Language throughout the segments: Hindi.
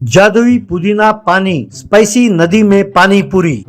जादुई पुदीना पानी, स्पाइसी नदी में पानी पूरी।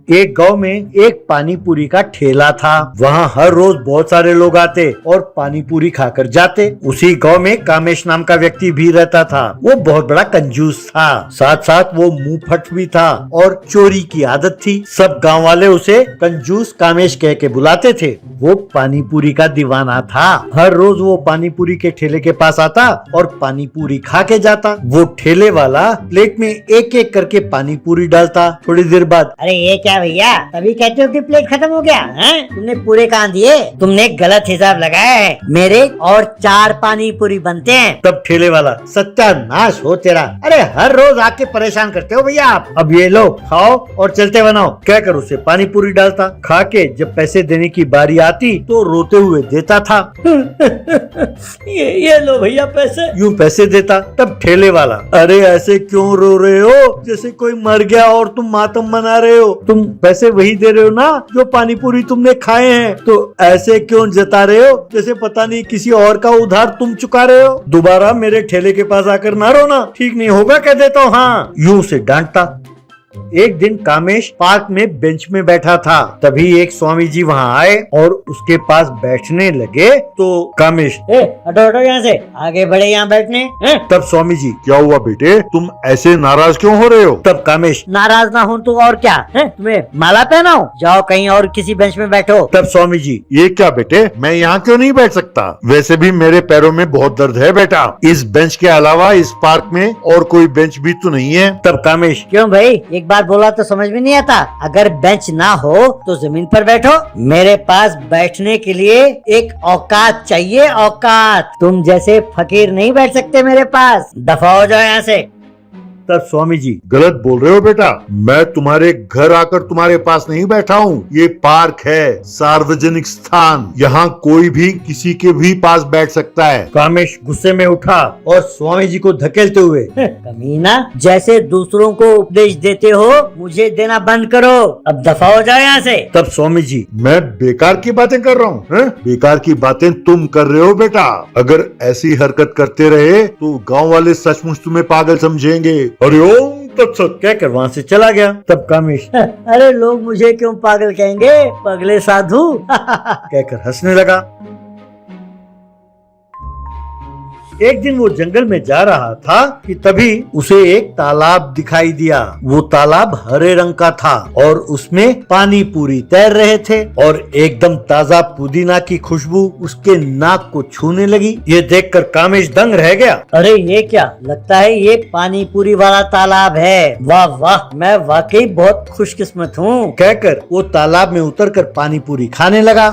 एक गांव में एक पानी पूरी का ठेला था। वहाँ हर रोज बहुत सारे लोग आते और पानी पूरी खाकर जाते। उसी गांव में कामेश नाम का व्यक्ति भी रहता था। वो बहुत बड़ा कंजूस था, साथ साथ वो मुंहफट भी था और चोरी की आदत थी। सब गांव वाले उसे कंजूस कामेश कह के बुलाते थे। वो पानी पूरी का दीवाना था। हर रोज वो पानी पूरी के ठेले के पास आता और पानी पूरी खा के जाता। वो ठेले वाला प्लेट में एक एक करके पानी पूरी डालता। थोड़ी देर बाद, अरे ये क्या भैया, तभी कहते हो कि प्लेट खत्म हो गया है? तुमने पूरे कहाँ दिए? तुमने गलत हिसाब लगाया है। मेरे और 4 पानी पूरी बनते हैं। तब ठेले वाला, सत्यानाश हो तेरा, अरे हर रोज आके परेशान करते हो भैया आप। अब ये लो, खाओ और चलते बनाओ। कहकर उसे पानी पूरी डालता। खा के जब पैसे देने की बारी आती तो रोते हुए देता था। ये लो भैया पैसे। यूं पैसे देता। तब ठेले वाला, अरे ऐसे क्यों रो रहे हो, जैसे कोई मर गया और तुम मातम मना रहे हो। तुम पैसे वही दे रहे हो ना जो पानी पूरी तुमने खाए हैं, तो ऐसे क्यों जता रहे हो जैसे पता नहीं किसी और का उधार तुम चुका रहे हो। दोबारा मेरे ठेले के पास आकर ना रोना, ठीक नहीं होगा कह देता हूँ। हाँ, यूं उसे डांटता। एक दिन कामेश पार्क में बेंच में बैठा था। तभी एक स्वामी जी वहाँ आए और उसके पास बैठने लगे। तो कामेश, हटो हटो यहाँ से, आगे बढ़े यहाँ बैठने। तब स्वामी जी, क्या हुआ बेटे, तुम ऐसे नाराज क्यों हो रहे हो? तब कामेश, नाराज ना हो तो और क्या है? तुम्हें माला पहनाओ, जाओ कहीं और किसी बेंच में बैठो। तब स्वामी जी, ये क्या बेटे, मैं यहाँ क्यों नहीं बैठ सकता? वैसे भी मेरे पैरों में बहुत दर्द है बेटा। इस बेंच के अलावा इस पार्क में और कोई बेंच भी तो नहीं है। तब कामेश, क्यों भाई, एक बार बोला तो समझ में नहीं आता? अगर बेंच ना हो तो जमीन पर बैठो। मेरे पास बैठने के लिए एक औकात चाहिए, औकात। तुम जैसे फकीर नहीं बैठ सकते मेरे पास। दफा हो जाओ यहाँ से। तब स्वामी जी, गलत बोल रहे हो बेटा। मैं तुम्हारे घर आकर तुम्हारे पास नहीं बैठा हूँ। ये पार्क है, सार्वजनिक स्थान। यहाँ कोई भी किसी के भी पास बैठ सकता है। कामेश गुस्से में उठा और स्वामी जी को धकेलते हुए, कमीना, जैसे दूसरों को उपदेश देते हो मुझे देना बंद करो। अब दफा हो जाओ यहाँ से। तब स्वामी जी, मैं बेकार की बातें कर रहा हूँ? बेकार की बातें तुम कर रहे हो बेटा। अगर ऐसी हरकत करते रहे तो गांव वाले सचमुच तुम्हें पागल समझेंगे। हरिओम तत्सत कहकर वहाँ से चला गया। तब कामेश अरे लोग मुझे क्यों पागल कहेंगे, पगले साधु। कहकर हंसने लगा। एक दिन वो जंगल में जा रहा था कि तभी उसे एक तालाब दिखाई दिया। वो तालाब हरे रंग का था और उसमें पानी पूरी तैर रहे थे और एकदम ताजा पुदीना की खुशबू उसके नाक को छूने लगी। ये देखकर कामेश दंग रह गया। अरे ये क्या, लगता है ये पानी पूरी वाला तालाब है। वाह वाह, मैं वाकई बहुत खुशकिस्मत हूँ। कहकर वो तालाब में उतरकर पानी पूरी खाने लगा।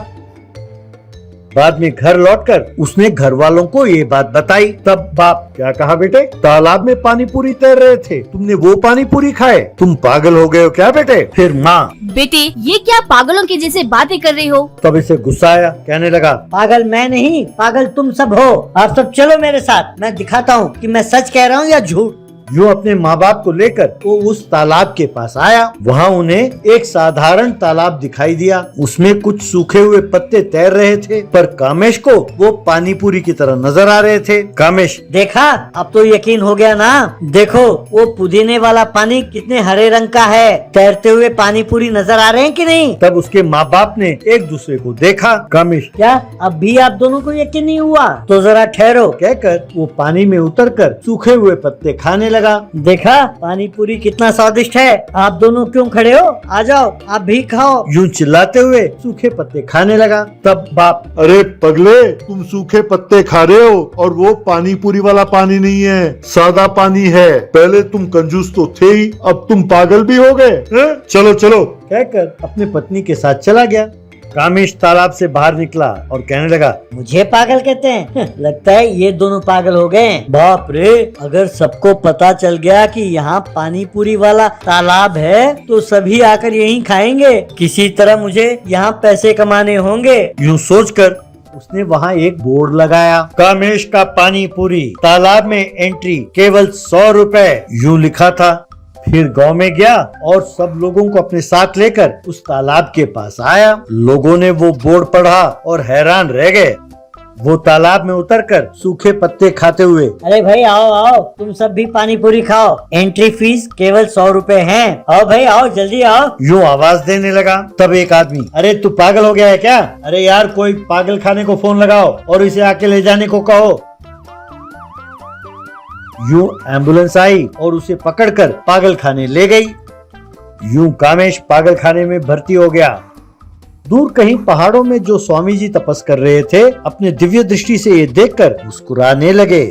बाद में घर लौटकर उसने घर वालों को ये बात बताई। तब बाप, क्या कहा बेटे, तालाब में पानी पूरी तैर रहे थे, तुमने वो पानी पूरी खाए, तुम पागल हो गए हो क्या बेटे? फिर माँ, बेटे ये क्या पागलों के जैसे बातें कर रही हो? तब इसे गुस्सा आया। कहने लगा, पागल मैं नहीं, पागल तुम सब हो। आप सब चलो मेरे साथ, मैं दिखाता हूँ कि मैं सच कह रहा हूँ या झूठ। यूं अपने माँ बाप को लेकर वो उस तालाब के पास आया। वहाँ उन्हें एक साधारण तालाब दिखाई दिया। उसमें कुछ सूखे हुए पत्ते तैर रहे थे, पर कामेश को वो पानी पूरी की तरह नजर आ रहे थे। कामेश, देखा, अब तो यकीन हो गया ना। देखो वो पुदीने वाला पानी कितने हरे रंग का है। तैरते हुए पानी पूरी नजर आ रहे हैं कि नहीं? तब उसके माँ बाप ने एक दूसरे को देखा। कामेश, क्या अब भी आप दोनों को यकीन नहीं हुआ? तो जरा ठहरो। कहकर वो पानी में उतरकर सूखे हुए पत्ते खाने लगा। देखा पानी पूरी कितना स्वादिष्ट है। आप दोनों क्यों खड़े हो, आ जाओ आप भी खाओ। यूं चिल्लाते हुए सूखे पत्ते खाने लगा। तब बाप, अरे पगले, तुम सूखे पत्ते खा रहे हो और वो पानी पूरी वाला पानी नहीं है, सादा पानी है। पहले तुम कंजूस तो थे ही, अब तुम पागल भी हो गए। चलो चलो। कहकर अपने पत्नी के साथ चला गया। कामेश तालाब से बाहर निकला और कहने लगा, मुझे पागल कहते हैं? लगता है ये दोनों पागल हो गए। बाप रे, अगर सबको पता चल गया कि यहाँ पानी पूरी वाला तालाब है तो सभी आकर यहीं खाएंगे। किसी तरह मुझे यहाँ पैसे कमाने होंगे। यूं सोचकर उसने वहाँ एक बोर्ड लगाया, कामेश का पानी पूरी, तालाब में एंट्री केवल 100 रुपए, यूं लिखा था। फिर गांव में गया और सब लोगों को अपने साथ लेकर उस तालाब के पास आया। लोगों ने वो बोर्ड पढ़ा और हैरान रह गए। वो तालाब में उतरकर सूखे पत्ते खाते हुए, अरे भाई आओ आओ, तुम सब भी पानी पूरी खाओ, एंट्री फीस केवल 100 रुपए है। आओ भाई आओ, जल्दी आओ। यूं आवाज देने लगा। तब एक आदमी, अरे तू पागल हो गया है क्या? अरे यार कोई पागल खाने को फोन लगाओ और इसे आके ले जाने को कहो। यूं एम्बुलेंस आई और उसे पकड़कर पागल खाने ले गई। यूं कामेश पागल खाने में भर्ती हो गया। दूर कहीं पहाड़ों में जो स्वामी जी तपस कर रहे थे, अपने दिव्य दृष्टि से ये देखकर मुस्कुराने लगे।